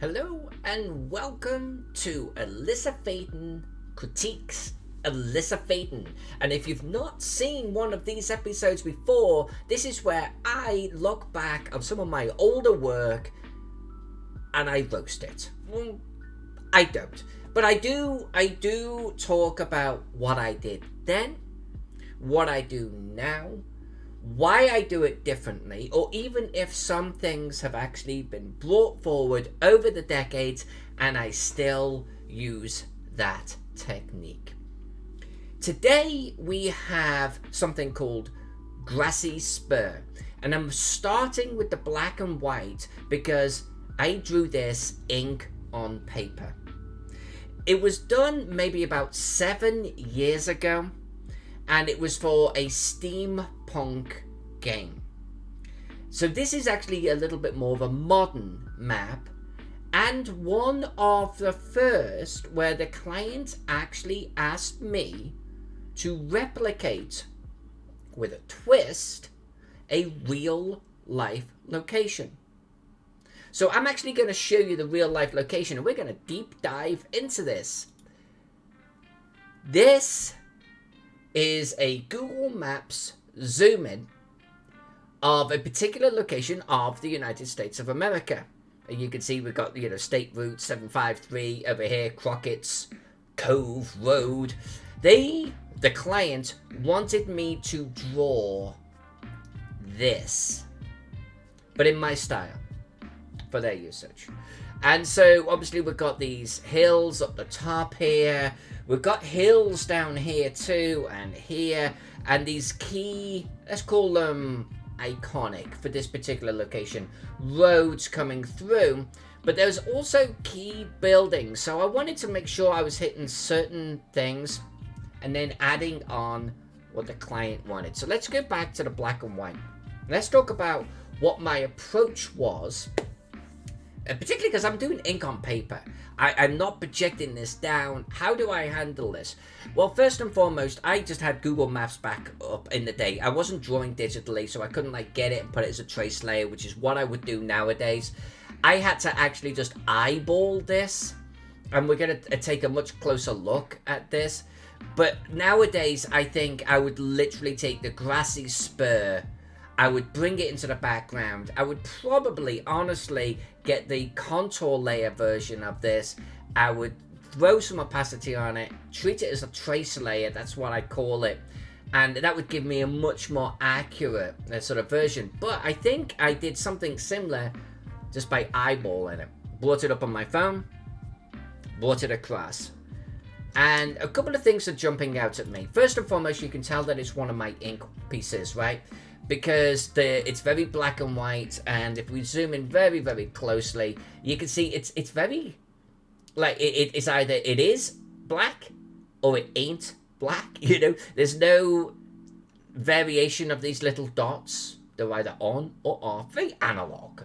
Hello and welcome to Alyssa Critiques Alyssa. And if you've not seen one of these episodes before, this is where I look back on some of my older work and I roast it. Well, I don't. But I do talk about what I did then, what I do now, why I do it differently, or even if some things have actually been brought forward over the decades and I still use that technique. Today we have something called Grassy Spur, and I'm starting with the black and white because I drew this ink on paper. It was done maybe about 7 years ago, and it was for a steampunk game. So this is actually a little bit more of a modern map, and one of the first where the client actually asked me to replicate, with a twist, a real life location. So I'm actually going to show you the real life location, and we're going to deep dive into this. This is a Google Maps zoom in of a particular location of the United States of America. And you can see we've got, State Route 753 over here, Crockett's Cove Road. The client wanted me to draw this, but in my style, for their usage. And so obviously we've got these hills up the top here. We've got hills down here too, and here, and these key, let's call them iconic for this particular location, roads coming through, but there's also key buildings. So I wanted to make sure I was hitting certain things and then adding on what the client wanted. So let's go back to the black and white. Let's talk about what my approach was, particularly because I'm doing ink on paper. I'm not projecting this down. How do I handle this? Well, first and foremost, I just had Google Maps back up in the day. I wasn't drawing digitally, so I couldn't get it and put it as a trace layer, which is what I would do nowadays. I had to actually just eyeball this, and we're going to take a much closer look at this. But nowadays, I think I would literally take the Grassy Spur, I would bring it into the background. I would probably, honestly, get the contour layer version of this. I would throw some opacity on it, treat it as a trace layer, that's what I call it. And that would give me a much more accurate sort of version. But I think I did something similar just by eyeballing it. Brought it up on my phone, brought it across. And a couple of things are jumping out at me. First and foremost, you can tell that it's one of my ink pieces, right? Because it's very black and white, and if we zoom in very, very closely, you can see it's very, it's either it is black or it ain't black, There's no variation of these little dots. They're either on or off. Very analog.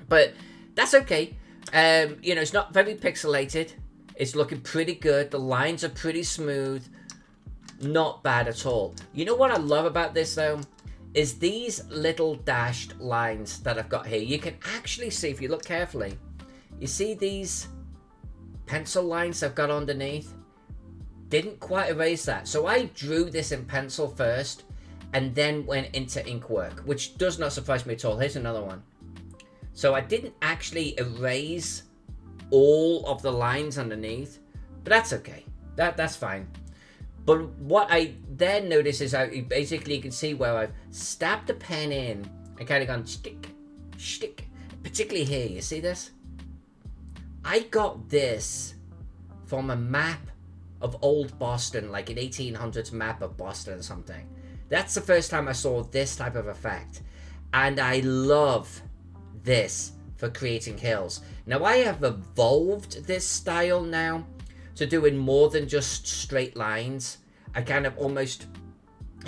But that's okay. It's not very pixelated. It's looking pretty good. The lines are pretty smooth. Not bad at all. You know what I love about this though? Is these little dashed lines that I've got here. You can actually see, if you look carefully, you see these pencil lines I've got underneath? Didn't quite erase that. So I drew this in pencil first and then went into ink work, which does not surprise me at all. Here's another one. So I didn't actually erase all of the lines underneath, but that's okay. That's fine. But what I then notice is basically you can see where I've stabbed the pen in and kind of gone shtick, particularly here. You see this? I got this from a map of old Boston, like an 1800s map of Boston or something. That's the first time I saw this type of effect. And I love this for creating hills. Now I have evolved this style now to doing more than just straight lines. I kind of almost,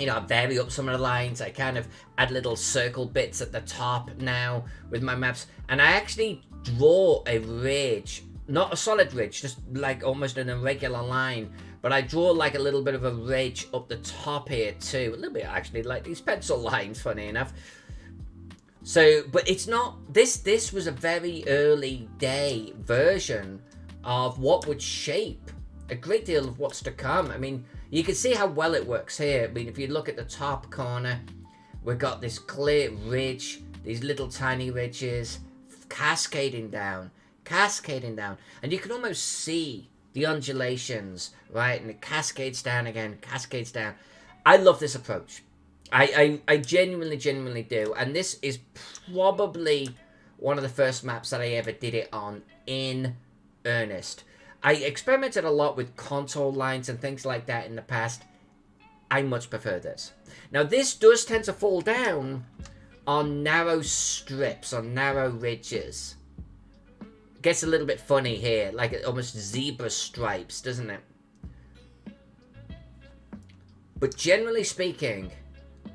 I vary up some of the lines. I kind of add little circle bits at the top now with my maps. And I actually draw a ridge, not a solid ridge, just like almost an irregular line. But I draw like a little bit of a ridge up the top here too. A little bit actually, like these pencil lines, funny enough. So, but it's not, this was a very early day version of what would shape a great deal of what's to come. I mean, you can see how well it works here. I mean, if you look at the top corner, we've got this clear ridge, these little tiny ridges, cascading down, and you can almost see the undulations, right? And it cascades down again, cascades down. I love this approach. I genuinely do. And this is probably one of the first maps that I ever did it on in earnest. I experimented a lot with contour lines and things like that in the past. I much prefer this. Now, this does tend to fall down on narrow strips, on narrow ridges. Gets a little bit funny here, like almost zebra stripes, doesn't it? But generally speaking,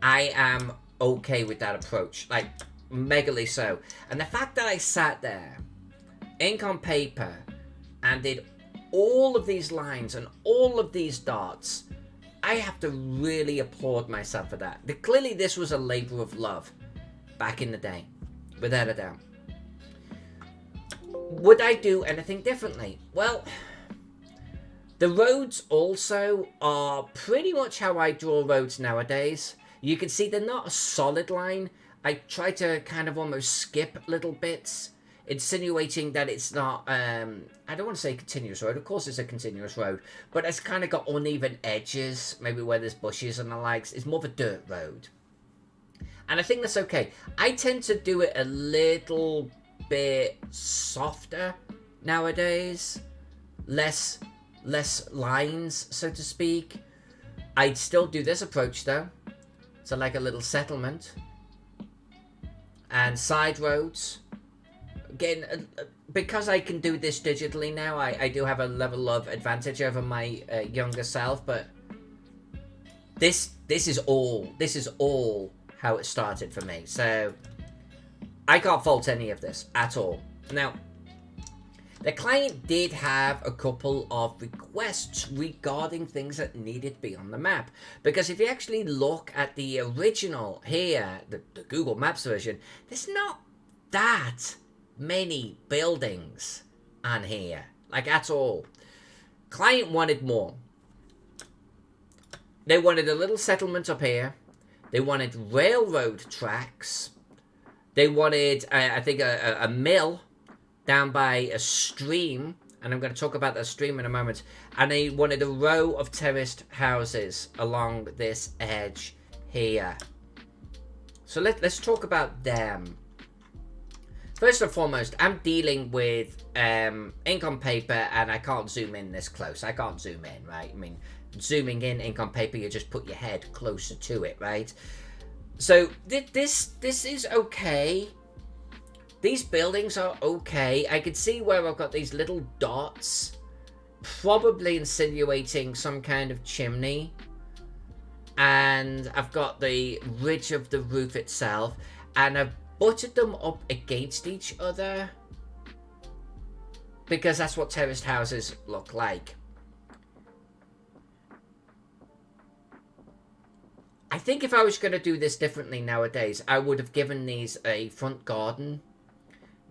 I am okay with that approach, like megally so. And the fact that I sat there, ink on paper, and did all of these lines and all of these dots, I have to really applaud myself for that. But clearly this was a labor of love back in the day, without a doubt. Would I do anything differently? Well, the roads also are pretty much how I draw roads nowadays. You can see they're not a solid line. I try to kind of almost skip little bits, insinuating that it's not, I don't want to say continuous road. Of course it's a continuous road, but it's kind of got uneven edges, maybe where there's bushes and the likes. It's more of a dirt road. And I think that's okay. I tend to do it a little bit softer nowadays. Less lines, so to speak. I'd still do this approach though. So like a little settlement. And side roads. Again, because I can do this digitally now, I do have a level of advantage over my younger self, but this is all how it started for me. So I can't fault any of this at all. Now, the client did have a couple of requests regarding things that needed to be on the map. Because if you actually look at the original here, the Google Maps version, there's not that many buildings on here. Like, at all. Client wanted more. They wanted a little settlement up here. They wanted railroad tracks. They wanted, I think, a mill down by a stream, and I'm going to talk about that stream in a moment. And they wanted a row of terraced houses along this edge here. So let's talk about them. First and foremost, I'm dealing with ink on paper, and I can't zoom in this close. I can't zoom in, right? I mean, zooming in ink on paper, you just put your head closer to it, right? So this is okay. These buildings are okay. I can see where I've got these little dots, probably insinuating some kind of chimney. And I've got the ridge of the roof itself, and I've butted them up against each other, because that's what terraced houses look like. I think if I was going to do this differently nowadays, I would have given these a front garden.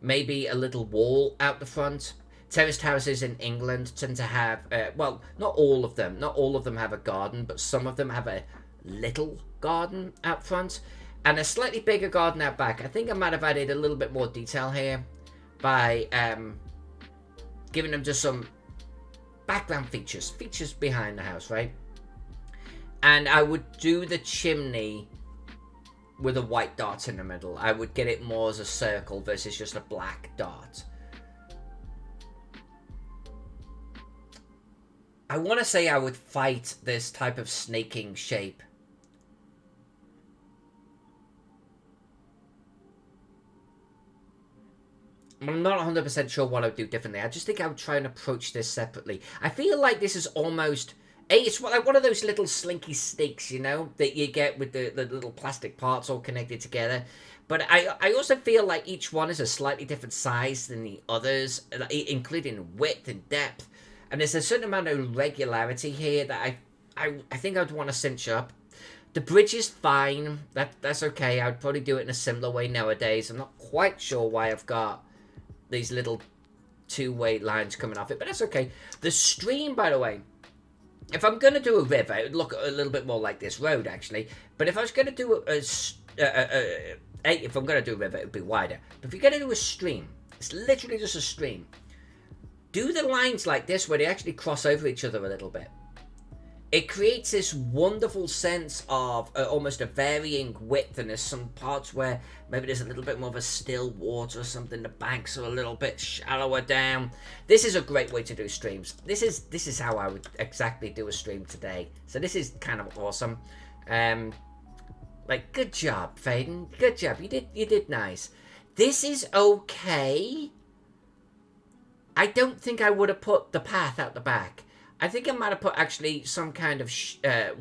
Maybe a little wall out the front. Terraced houses in England tend to have, well, not all of them. Not all of them have a garden, but some of them have a little garden out front. And a slightly bigger garden out back. I think I might have added a little bit more detail here by giving them just some background features. Features behind the house, right? And I would do the chimney with a white dot in the middle. I would get it more as a circle versus just a black dot. I want to say I would fight this type of snaking shape. I'm not 100% sure what I would do differently. I just think I would try and approach this separately. I feel like this is almost... It's like one of those little slinky sticks, you know, that you get with the little plastic parts all connected together. But I also feel like each one is a slightly different size than the others, including width and depth. And there's a certain amount of regularity here that I think I'd want to cinch up. The bridge is fine. That's okay. I'd probably do it in a similar way nowadays. I'm not quite sure why I've got these little two-way lines coming off it, but that's okay. The stream, by the way, if I'm going to do a river, it would look a little bit more like this road, actually. But if I was going to do if I'm going to do a river, it would be wider. But if you're going to do a stream, it's literally just a stream. Do the lines like this where they actually cross over each other a little bit. It creates this wonderful sense of almost a varying width, and there's some parts where maybe there's a little bit more of a still water or something. The banks are a little bit shallower down. This is a great way to do streams. This is how I would exactly do a stream today. So this is kind of awesome. Like, good job, Faden. Good job. You did nice. This is okay. I don't think I would have put the path out the back. I think I might have put actually some kind of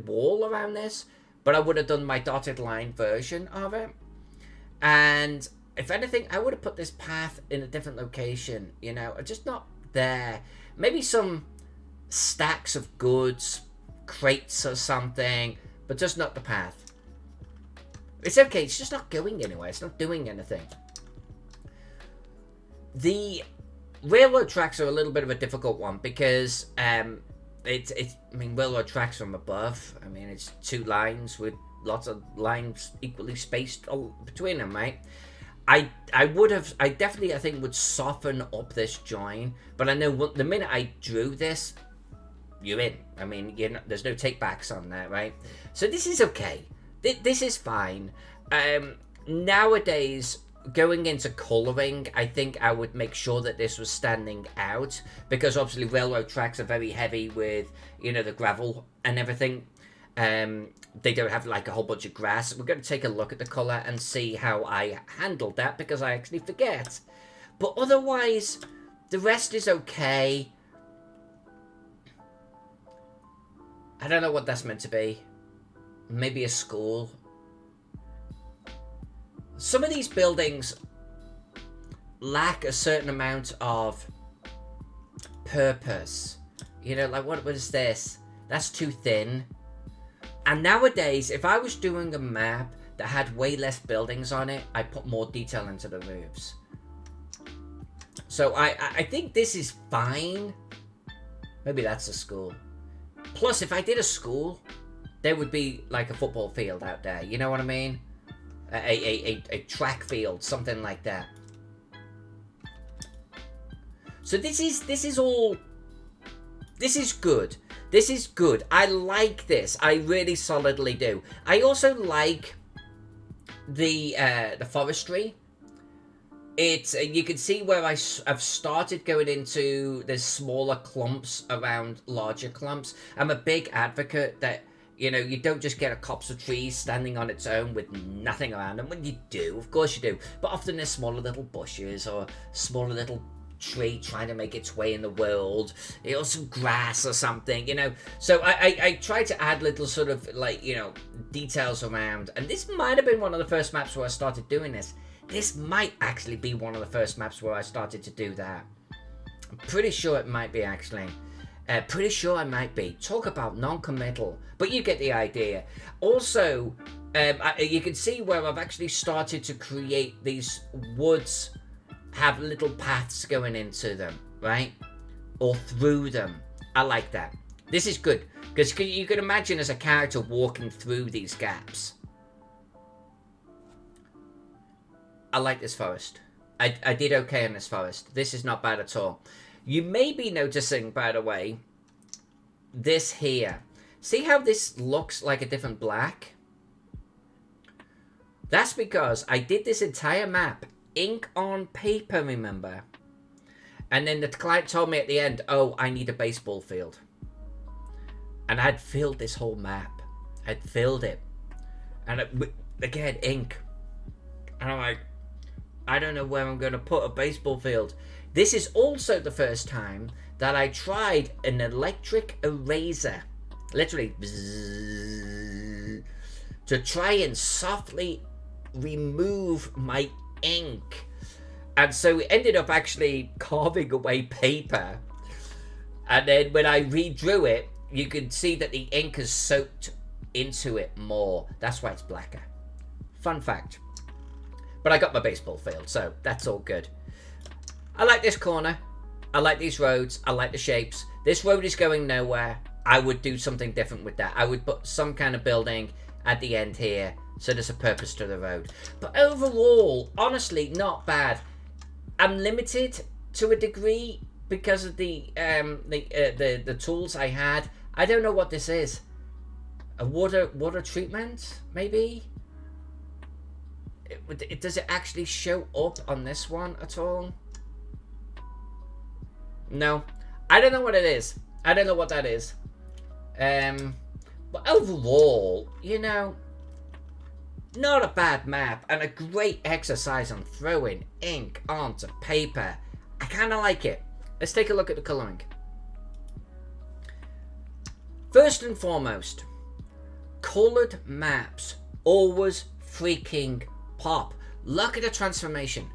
wall around this, but I would have done my dotted line version of it. And if anything, I would have put this path in a different location, you know, just not there. Maybe some stacks of goods, crates or something, but just not the path. It's okay, it's just not going anywhere, it's not doing anything. The railroad tracks are a little bit of a difficult one because I mean, railroad tracks from above. I mean, it's two lines with lots of lines equally spaced between them, right? I definitely, I think, would soften up this join, but I know the minute I drew this, you're in. I mean, there's no take backs on that, right? So this is okay. This is fine. Nowadays, going into colouring, I think I would make sure that this was standing out, because obviously railroad tracks are very heavy with, you know, the gravel and everything. They don't have like a whole bunch of grass. We're going to take a look at the colour and see how I handled that, because I actually forget. But otherwise, the rest is okay. I don't know what that's meant to be. Maybe a school. Some of these buildings lack a certain amount of purpose. You know, like what is this? That's too thin. And nowadays, if I was doing a map that had way less buildings on it, I'd put more detail into the roofs. So I think this is fine. Maybe that's a school. Plus, if I did a school, there would be like a football field out there. You know what I mean? A track field, something like that. So this is good. This is good. I like this. I really solidly do. I also like the forestry. It's you can see where I've started going into the smaller clumps around larger clumps. I'm a big advocate that, you know, you don't just get a copse of trees standing on its own with nothing around them. When you do, of course you do. But often there's smaller little bushes or smaller little tree trying to make its way in the world. Or some grass or something, you know. So I try to add little sort of, like, you know, details around. And this might have been one of the first maps where I started doing this. This might actually be one of the first maps where I started to do that. I'm pretty sure it might be, actually. Pretty sure I might be. Talk about non-committal. But you get the idea. Also, you can see where I've actually started to create these woods have little paths going into them, right? Or through them. I like that. This is good. Because you can imagine as a character walking through these gaps. I like this forest. I did okay in this forest. This is not bad at all. You may be noticing, by the way, this here. See how this looks like a different black? That's because I did this entire map ink on paper, remember? And then the client told me at the end, oh, I need a baseball field. And I'd filled this whole map. I'd filled it. And again, ink. And I'm like, I don't know where I'm going to put a baseball field. This is also the first time that I tried an electric eraser. Literally, bzzz, to try and softly remove my ink. And so it ended up actually carving away paper. And then when I redrew it, you can see that the ink has soaked into it more. That's why it's blacker. Fun fact. But I got my baseball field, so that's all good. I like this corner. I like these roads. I like the shapes. This road is going nowhere. I would do something different with that. I would put some kind of building at the end here, so there's a purpose to the road. But overall, honestly, not bad. I'm limited to a degree because of the tools I had. I don't know what this is. A water treatment, maybe? Does it actually show up on this one at all? No. I don't know what it is. I don't know what that is. But overall, you know, not a bad map and a great exercise on throwing ink onto paper. I kind of like it. Let's take a look at the colouring. First and foremost, coloured maps always freaking pop. Look at the transformation.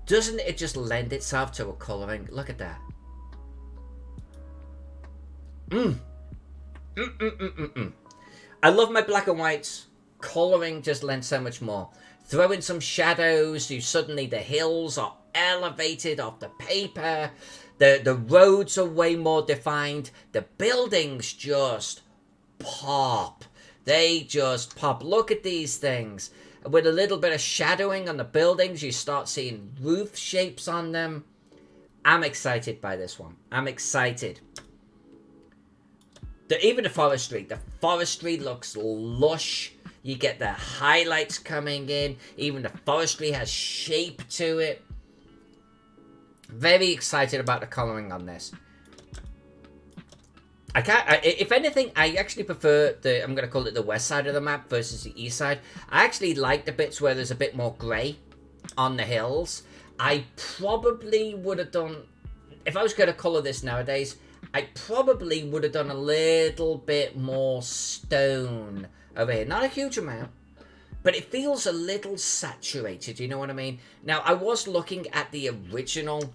Doesn't it just lend itself to a colouring? Look at that. I love my black and whites. Colouring just lends so much more. Throw in some shadows, suddenly the hills are elevated off the paper. The roads are way more defined. The buildings just pop. They just pop. Look at these things. With a little bit of shadowing on the buildings, you start seeing roof shapes on them. I'm excited by this one. I'm excited. Even the forestry looks lush. You get the highlights coming in. Even the forestry has shape to it. Very excited about the colouring on this. If anything, I actually prefer I'm going to call it the west side of the map versus the east side. I actually like the bits where there's a bit more grey on the hills. I probably would have done, if I was going to colour this nowadays, I probably would have done a little bit more stone over here. Not a huge amount, but it feels a little saturated, you know what I mean? Now, I was looking at the original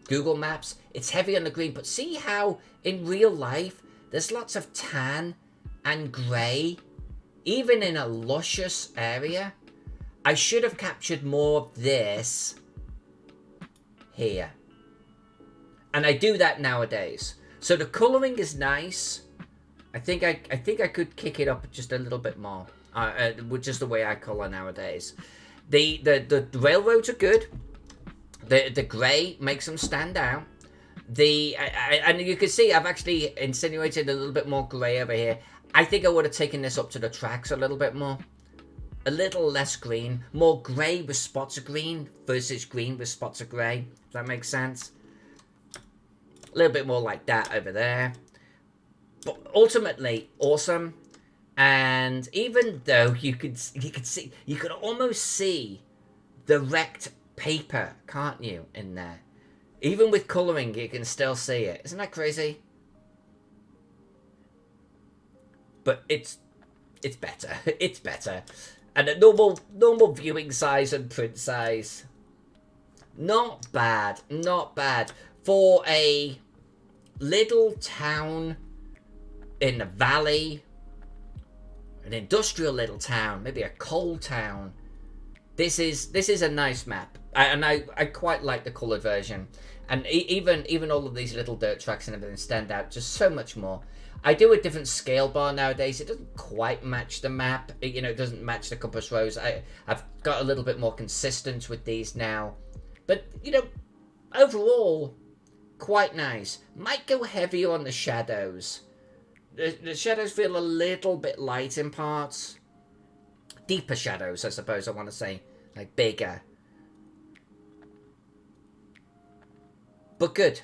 Google Maps. It's heavy on the green, but see how in real life there's lots of tan and grey, even in a luscious area. I should have captured more of this here, and I do that nowadays. So the colouring is nice. I think I could kick it up just a little bit more, with just the way I colour nowadays. The railroads are good. The grey makes them stand out. And you can see I've actually insinuated a little bit more grey over here. I think I would have taken this up to the tracks a little bit more. A little less green. More grey with spots of green versus green with spots of grey. If that makes sense. A little bit more like that over there. But ultimately, awesome. And even though you could almost see the wrecked paper, can't you, in there? Even with colouring, you can still see it. Isn't that crazy? But it's better. It's better. And a normal viewing size and print size. Not bad. Not bad. For a little town in the valley, an industrial little town, maybe a coal town, this is a nice map. And I quite like the coloured version. And even all of these little dirt tracks and everything stand out just so much more. I do a different scale bar nowadays. It doesn't quite match the map. It doesn't match the compass rose. I've got a little bit more consistent with these now. But, overall, quite nice. Might go heavier on the shadows. The shadows feel a little bit light in parts. Deeper shadows, I suppose I want to say. Like bigger. But good.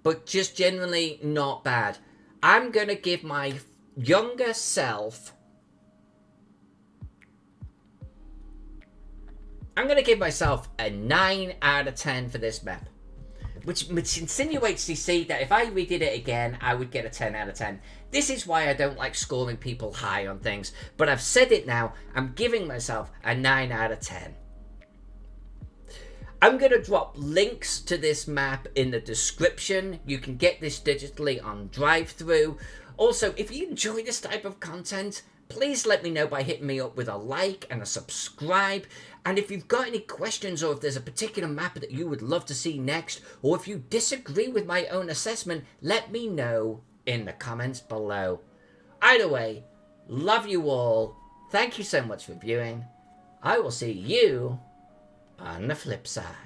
But just generally not bad. I'm going to give my younger self... I'm going to give myself a 9 out of 10 for this map. Which insinuates, you see, that if I redid it again, I would get a 10 out of 10. This is why I don't like scoring people high on things. But I've said it now. I'm giving myself a 9 out of 10. I'm going to drop links to this map in the description. You can get this digitally on drive-thru. Also, if you enjoy this type of content, please let me know by hitting me up with a like and a subscribe. And if you've got any questions, or if there's a particular map that you would love to see next, or if you disagree with my own assessment, let me know in the comments below. Either way, love you all. Thank you so much for viewing. I will see you on the flip side.